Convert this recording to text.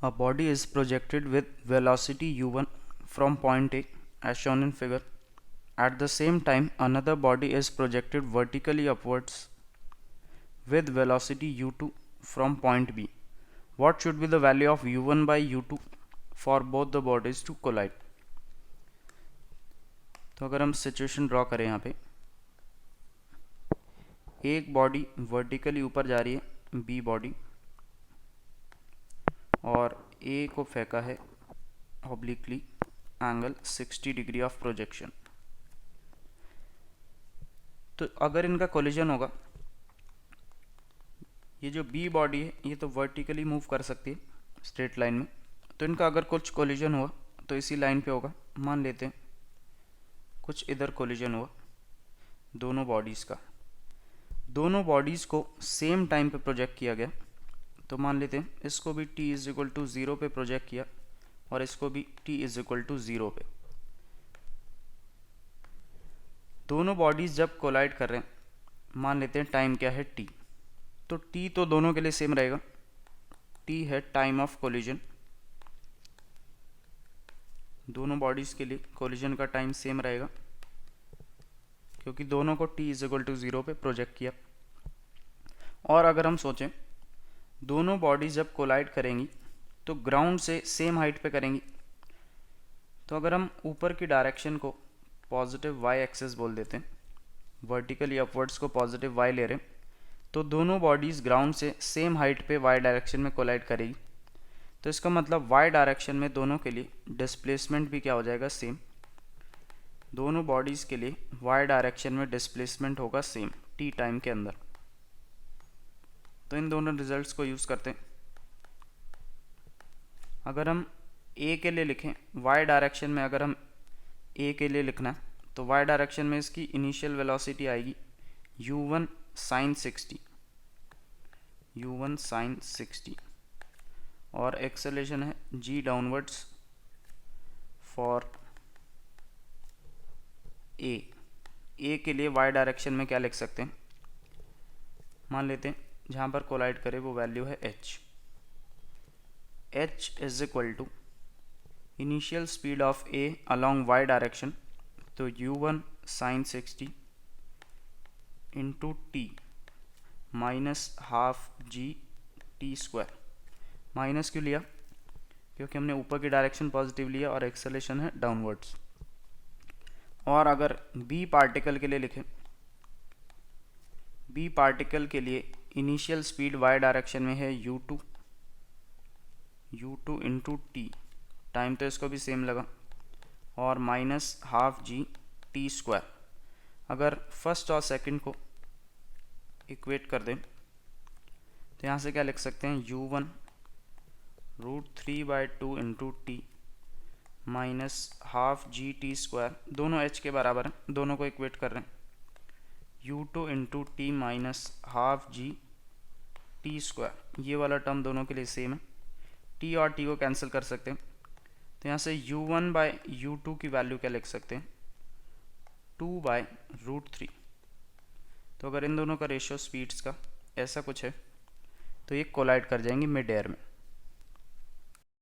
A body is projected with velocity u1 from point A as shown in figure. At the same time, another body is projected vertically upwards with velocity u2 from point B. What should be the value of u1 by u2 for both the bodies to collide? तो अगर हम situation draw करें यहाँ पे, एक body vertically ऊपर जा रही है बी बॉडी, और ए को फेंका है obliquely angle 60 degree of projection. तो अगर इनका कोलिजन होगा, ये जो बी बॉडी है ये तो वर्टिकली मूव कर सकती है स्ट्रेट लाइन में, तो इनका अगर कुछ कोलिजन हुआ तो इसी लाइन पे होगा। मान लेते हैं कुछ इधर कोलिजन हुआ दोनों बॉडीज़ का, दोनों बॉडीज़ को सेम टाइम पे प्रोजेक्ट किया गया, तो मान लेते हैं इसको भी t इज इक्वल टू 0 पे प्रोजेक्ट किया और इसको भी t इज इक्वल टू 0 पे। दोनों बॉडीज़ जब कोलाइड कर रहे हैं, मान लेते हैं टाइम क्या है t, तो t तो दोनों के लिए सेम रहेगा, t है टाइम ऑफ कोलिजन। दोनों बॉडीज़ के लिए कोलिजन का टाइम सेम रहेगा क्योंकि दोनों को t इज इक्वल टू 0 पे प्रोजेक्ट किया। और अगर हम सोचें दोनों बॉडीज जब कोलाइड करेंगी तो ग्राउंड से सेम हाइट पे करेंगी, तो अगर हम ऊपर की डायरेक्शन को पॉजिटिव y एक्सेस बोल देते हैं, वर्टिकली अपवर्ड्स को पॉजिटिव y ले रहे हैं, तो दोनों बॉडीज़ ग्राउंड से सेम हाइट पे y डायरेक्शन में कोलाइड करेगी। तो इसका मतलब y डायरेक्शन में दोनों के लिए डिस्प्लेसमेंट भी क्या हो जाएगा, सेम। दोनों बॉडीज़ के लिए y डायरेक्शन में डिस्प्लेसमेंट होगा सेम t टाइम के अंदर। तो इन दोनों रिजल्ट्स को यूज़ करते हैं। अगर हम a के लिए लिखें y डायरेक्शन में, अगर हम a के लिए लिखना है तो y डायरेक्शन में इसकी इनिशियल वेलोसिटी आएगी u1 sin 60, u1 sin 60, और एक्सेलेरेशन है g डाउनवर्ड्स फॉर a। के लिए y डायरेक्शन में क्या लिख सकते हैं, मान लेते हैं जहाँ पर कोलाइड करे वो वैल्यू है h is equal to initial speed of a along y direction, तो u1 sin 60 into t minus half g t square. Minus क्यों लिया, क्योंकि हमने ऊपर की डायरेक्शन पॉजिटिव लिया और एक्सेलेरेशन है डाउनवर्ड्स। और अगर b पार्टिकल के लिए लिखें, b पार्टिकल के लिए इनिशियल स्पीड y डायरेक्शन में है u2 इंटू टी, टाइम तो इसको भी सेम लगा, और minus half g t square. अगर फर्स्ट और सेकंड को इक्वेट कर दें तो यहाँ से क्या लिख सकते हैं, u1 √3/2 into T minus half G T square, दोनों h के बराबर हैं, दोनों को इक्वेट कर रहे हैं, u2 into T minus half G T square. ये वाला टर्म दोनों के लिए सेम है, t और t को कैंसिल कर सकते हैं, तो यहाँ से u1/u2 की वैल्यू क्या लिख सकते हैं, 2/√3। तो अगर इन दोनों का रेशियो स्पीड्स का ऐसा कुछ है तो ये कोलाइड कर जाएंगे मिड एयर में।